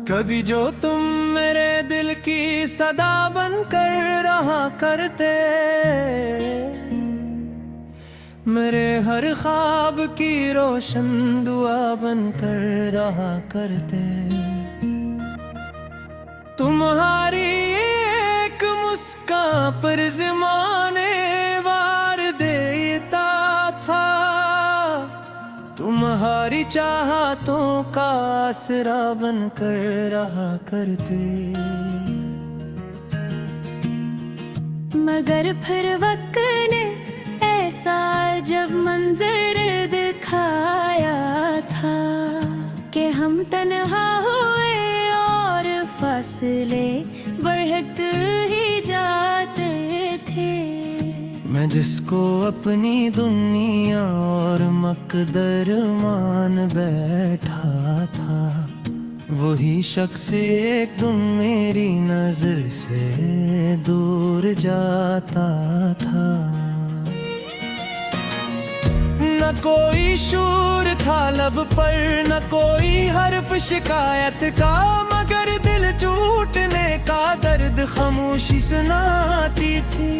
कभी जो तुम मेरे दिल की सदा बनकर रहा करते, मेरे हर ख्वाब की रोशन दुआ बनकर रहा करते। तुम्हारी एक मुस्कान पर ज़माने वार देता था, तुम्हारी चाहतों का आसरा बनकर रहा करते। मगर फिर वक्त ने ऐसा जब मंजर दिखाया था कि हम तन्हा हुए और फासले बढ़ते ही जाते थे। मैं जिसको अपनी दुनिया और मकदर मान बैठा था, वही शख्स एक दिन मेरी नजर से दूर जाता था। न कोई शूर था लब पर, न कोई हर्फ शिकायत का, मगर दिल टूटने का दर्द खामोशी सुनाती थी।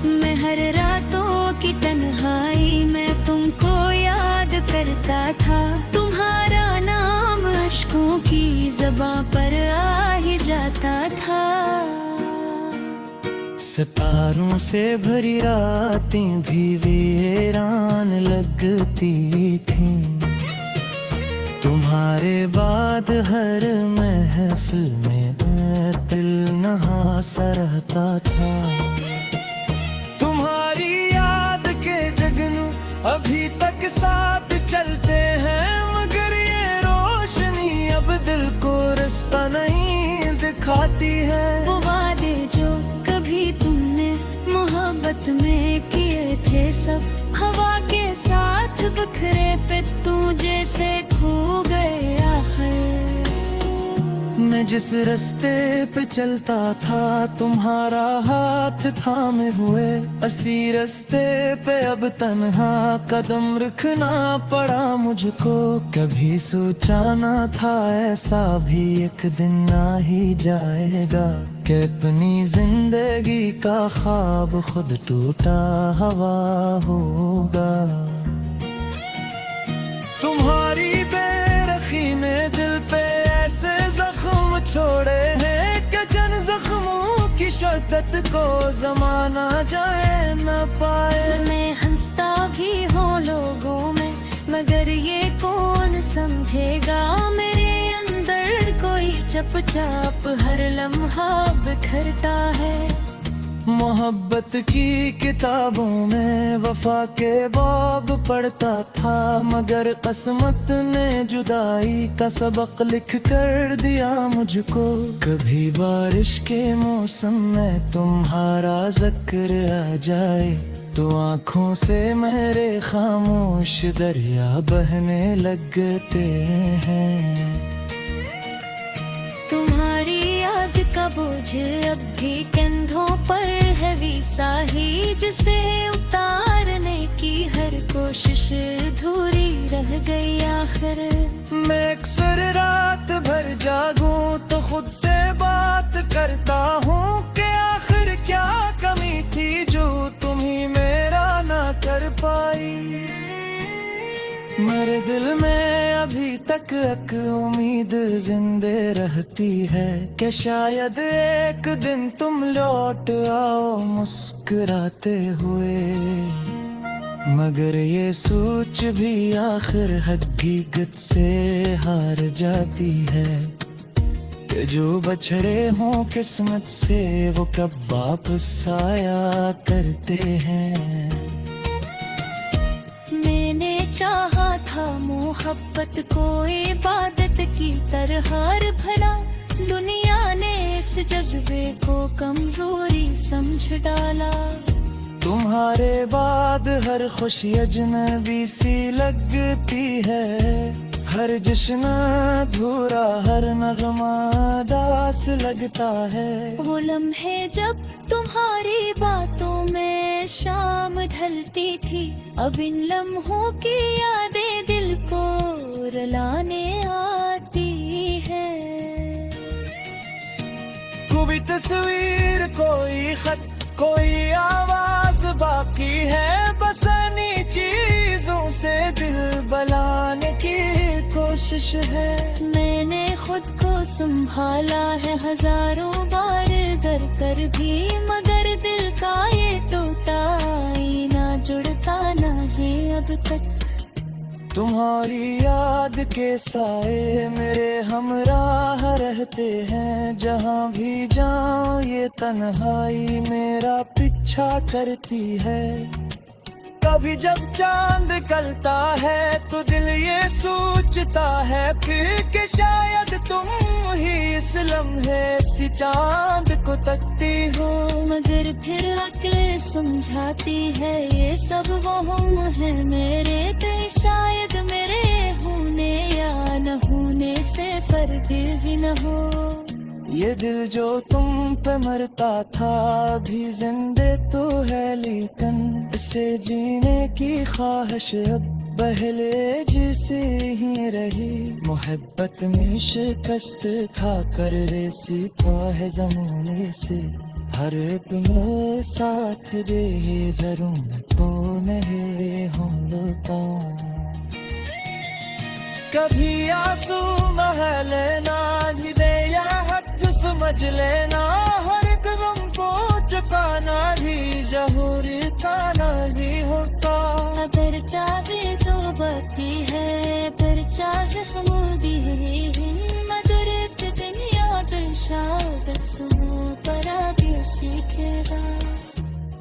मैं हर रातों की तन्हाई में तुमको याद करता था, तुम्हारा नाम अश्कों की ज़बां पर आ ही जाता था। सितारों से भरी रातें भी वीरान लगती थी, तुम्हारे बाद हर महफिल में दिल नहा सा रहता था। तुम्हारी याद के जगनू अभी तक साथ चलते हैं, मगर ये रोशनी अब दिल को रास्ता नहीं दिखाती है। वो वादे जो कभी तुमने मोहब्बत में किए थे, सब हवा के साथ बिखरे पे तू जैसे खो गए आखिर। मैं जिस रास्ते पे चलता था, तुम्हारा हाथ थामे हुए, इसी रास्ते पे अब तन्हा कदम रखना पड़ा मुझको। कभी सोचा ना था ऐसा भी एक दिन आ ही जाएगा, कि अपनी जिंदगी का ख्वाब खुद टूटा हवा होगा। तुम्हारी बेरखी ने दिल पे ऐसे जख्म छोड़े हैं कि जन जख्मों की शिद्दत को जमाना जाए न पाए। मैं हंसता भी हूँ लोगों में, मगर ये कौन समझेगा, मेरे अंदर कोई चुपचाप हर लम्हा बिखरता है। मोहब्बत की किताबों में वफा के बाब पढ़ता था, मगर किस्मत ने जुदाई का सबक लिख कर दिया मुझको। कभी बारिश के मौसम में तुम्हारा जिक्र आ जाए, तो आँखों से मेरे खामोश दरिया बहने लगते हैं। तुम्हारी याद का बोझ अब भी कंधों पर है वैसा ही, जिसे उतारने की हर कोशिश अधूरी रह गई आखिर। मैं अक्सर रात भर जागूं तो खुद से बात करता हूँ कि आखिर क्या कमी थी जो तुम ही मेरा ना कर पाई। मेरे दिल में अभी तक एक उम्मीद जिंदे रहती है, कि शायद एक दिन तुम लौट आओ मुस्कुराते हुए। मगर ये सोच भी आखिर हकीकत से हार जाती है, कि जो बछड़े हों किस्मत से वो कब वापस आया करते हैं। चाहा था मोहब्बत को इबादत की तरह भला, दुनिया ने इस जज्बे को कमजोरी समझ डाला। तुम्हारे बाद हर खुशी अजनबी सी लगती है, हर जश्न अधूरा, हर नगमा दास लगता है। वो लम्हे जब तुम्हारी बातों में शाम ढलती थी, अब इन लम्हों की यादें दिल को रुलाने आती है। कोई तस्वीर, कोई खत, कोई आवाज बाकी है, बसानी चीजों से दिल बलाने की कोशिश है। मैंने खुद को संभाला है हजारों बार कर कर भी, मगर दिल का ये टूटा आईना जुड़ता नहीं अब तक। तुम्हारी याद के साए मेरे हमराह रहते हैं, जहाँ भी जाऊं ये तन्हाई मेरा पीछा करती है। कभी जब चांद निकलता है तो दिल ये सोचता है फिर कि शायद तुम ही इस लम्हे सी चांद को तकती हो। मगर फिर अक्ल समझाती है ये सब वहम है मेरे, कहीं शायद मेरे होने या न होने से फर्क भी न हो। ये दिल जो तुम पे मरता था अभी जिंदे तो है, लेकिन इसे जीने की ख्वाहिश अब पहले जैसे ही रही। मोहब्बत में शिकस्त खा कर रे सीखा है जमाने से, हर एक में साथ रहे जरूर तो नहीं होता। कभी आंसू बह लेना ही दे या हक समझ लेना, हर एक गम को चुकाना भी जहूर खाना भी होता। अगर चाहे तो बाकी है पर चाहे खमोदी है, मधुर एक दिन याद शाद सुनो पर भी सीखेगा।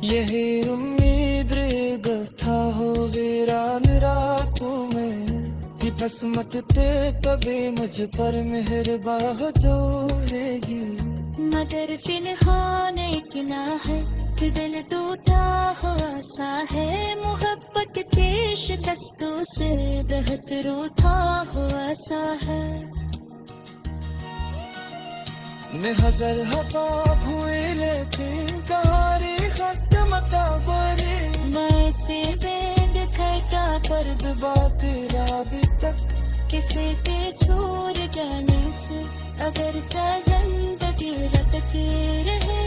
यही उम्मीद रेगा था हो वीरान रातों में, कि बस मत ते कभी मुझ पर मेहरबान जोड़ेगी। मगर फिलहाल एक ना है कि दिल टूटा हुआ सा है, मोहब्बत के शिकस्तों से दहत रोता हुआ सा है। मैं हजर हवा भूए लेकिन कहारी खत मता बरे, मैं से बेद खटा पर्द बात राबी तक किसी के छोड़ जाने से अगर चाहे जिंदगी रटती रहे,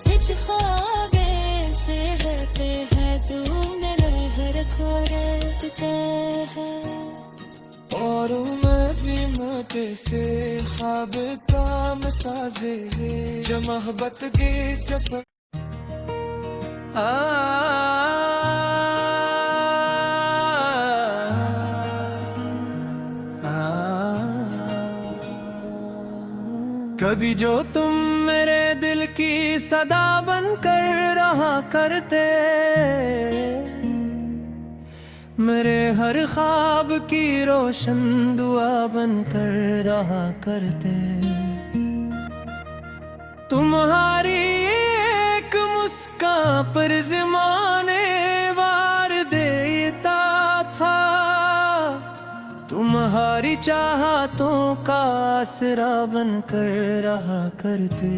कुछ ख्वाबे से रहते हैं जो लहर खो रहते हैं। और मैं भी मत से ख्वाब काम साजे जो मोहब्बत के सफर। कभी जो तुम मेरे दिल की सदा बनकर रहा करते, मेरे हर ख्वाब की रोशन दुआ बनकर रहा करते। तुम्हारी एक मुस्कान पर ज़माने वार देता था, तुम्हारी चाहतों का आसरा बनकर रहा करते।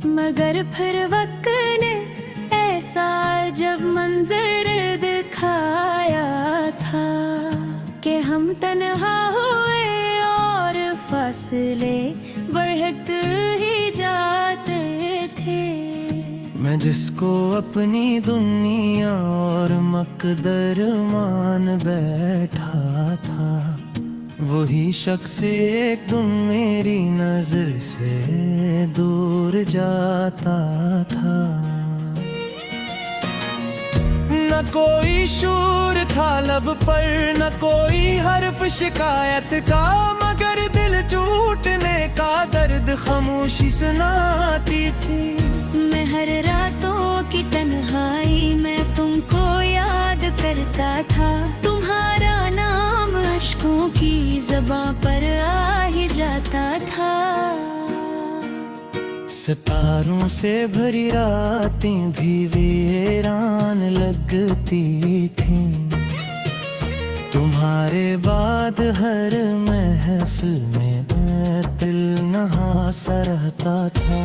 मगर फिर वक्त ने ऐसा जब मंजर दिखाया था कि हम तन्हा हुए और फासले बढ़ते ही जाते थे। मैं जिसको अपनी दुनिया और मकदर मान बैठा था, वही शख्स एक दिन मेरी नजर से दूर जाता था। न कोई शूर था लब पर, न कोई हर्फ शिकायत का, मगर दिल टूटने का दर्द खामोशी सुनाती थी। मैं हर रातों की तन्हाई में तुमको याद करता था, तुम्हारा नाम अश्कों की ज़बां पर आ ही जाता था। सितारों से भरी रातें भी वीरान लगती थीं, तुम्हारे बाद हर महफिल में मैं दिल नहा सा रहता था।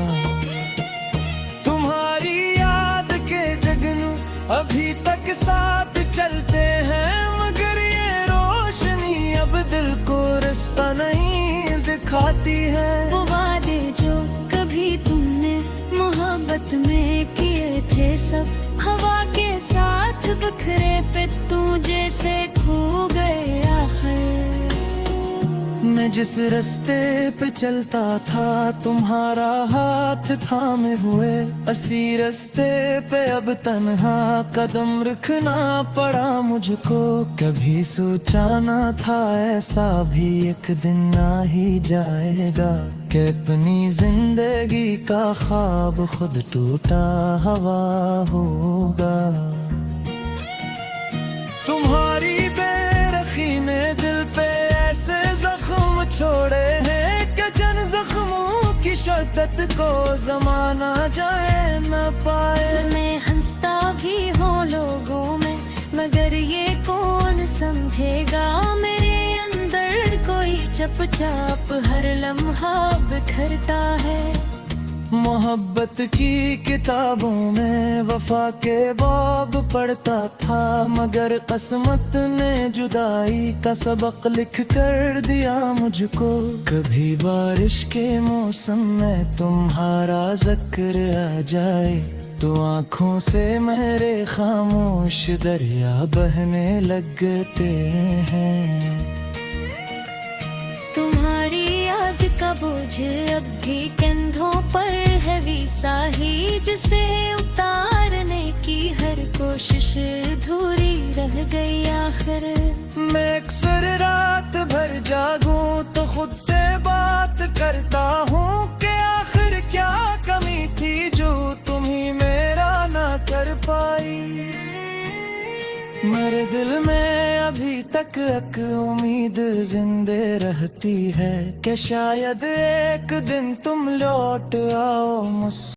तुम्हारी याद के जगनू अभी तक साथ चलते हैं, मगर ये रोशनी अब दिल को रास्ता नहीं दिखाती है। वो वादे जो कभी तुमने मोहब्बत में किए थे, सब हवा के साथ बिखरे पे तू जैसे खो गए आखिर। मैं जिस रास्ते पे चलता था तुम्हारा हाथ थामे हुए, इसी रास्ते पे अब तन्हा कदम रखना पड़ा मुझको। कभी सोचा ना था ऐसा भी एक दिन आ ही जाएगा, कि अपनी जिंदगी का ख्वाब खुद टूटा हवा होगा। तुम्हारी बेरखी ने दिल पे ऐसे जख्म छोड़े हैं कि जन जख्मों की शिद्दत को जमाना जाए न पाए। मैं हंसता भी हूँ लोगों में, मगर ये कौन समझेगा मेरे अंदर कोई चुपचाप हर लम्हा बिखरता है। मोहब्बत की किताबों में वफा के बाब पढ़ता था, मगर किस्मत ने जुदाई का सबक लिख कर दिया मुझको। कभी बारिश के मौसम में तुम्हारा जिक्र आ जाए, तो आँखों से मेरे खामोश दरिया बहने लगते हैं। तुम्हारी याद का बोझ अब भी कंधों पर है वीसा ही, जिसे उतारने की हर कोशिश अधूरी रह गई आखिर। मैं अक्सर रात भर जागूं तो खुद से बात करता हूँ कि आखिर क्या कमी थी जो तुम ही मेरा ना कर पाई। मेरे दिल में अभी तक एक उम्मीद जिंदे रहती है, कि शायद एक दिन तुम लौट आओ मुझसे।